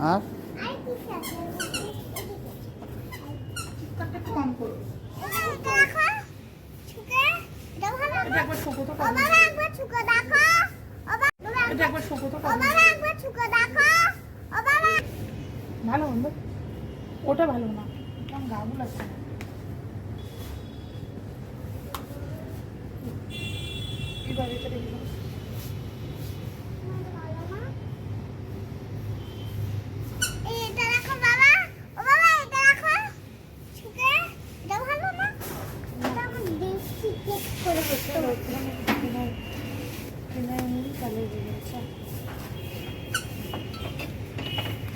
আর কম করো। এটা একবার শোকো তো করো। এটা একবার শোকো তো করো। ভালো হলো। ওটা ভালো না, কারণ গাবু লাগছে না। এবার এটা দেখি।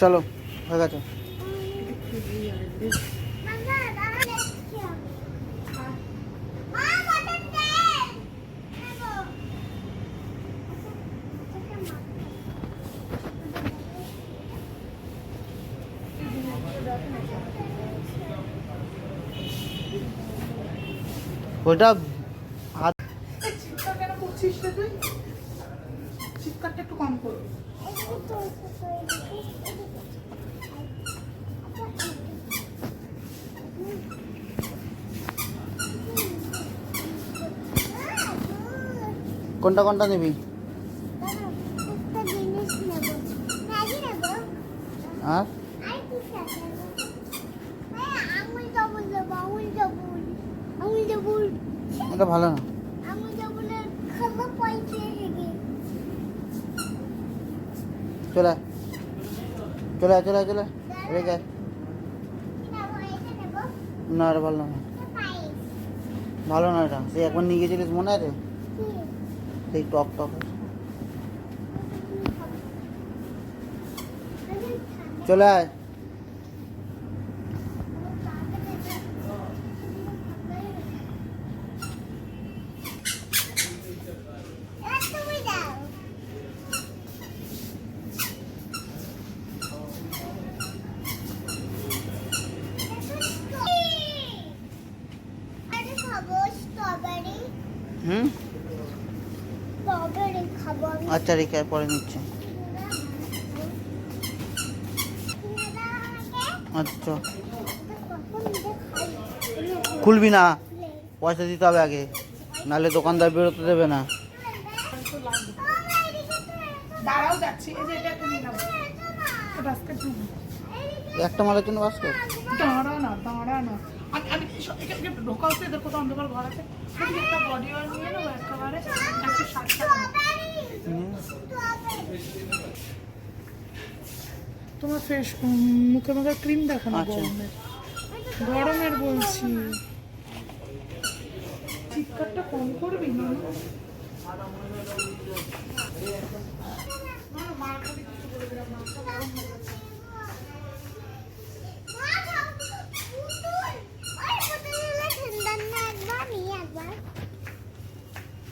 চলো হয়ে গেছে। ওটা হাত চিৎকার কেন করছিস রে তুই? চিৎকারটা একটু কম করো। কোনটা কোনটা নিবি? আর এটা ভালো না। চলে চলে চলে চলে রেখে না, এটা ভালো না, ভালো না এটা। তুই একবার নিয়ে গেছিলিস মনে আছে? সেই টক টক চলে আয়। হুম আচ্ছা রেখে আয়, পরে নিচ্ছি। আচ্ছা খুলবি না, পয়সা দিতে হবে আগে, নাহলে দোকানদার বেরোতে দেবে না। দাঁড়াও যাচ্ছি, এই যে এটা একটা নিয়ে নাও। বাস্কেট ঢুকবো। একটা মালের জন্য বাস্কেট? দাঁড়া না, দাঁড়া না। আমি একে ঢোকাও তো, এদের কোথাও অন্ধকার ঘর আছে। আমি একটা বডি অয়েল নিয়ে নেবো একেবারে 160 টাকা। তোমার ফেস মুখে মুখে ক্রিম দেখানো। আচ্ছা। গরমের বলছি। চিৎকারটা কম করবি না। মার খালি কিছু বলে দিলাম, মাথা গরম হয়ে যাচ্ছে।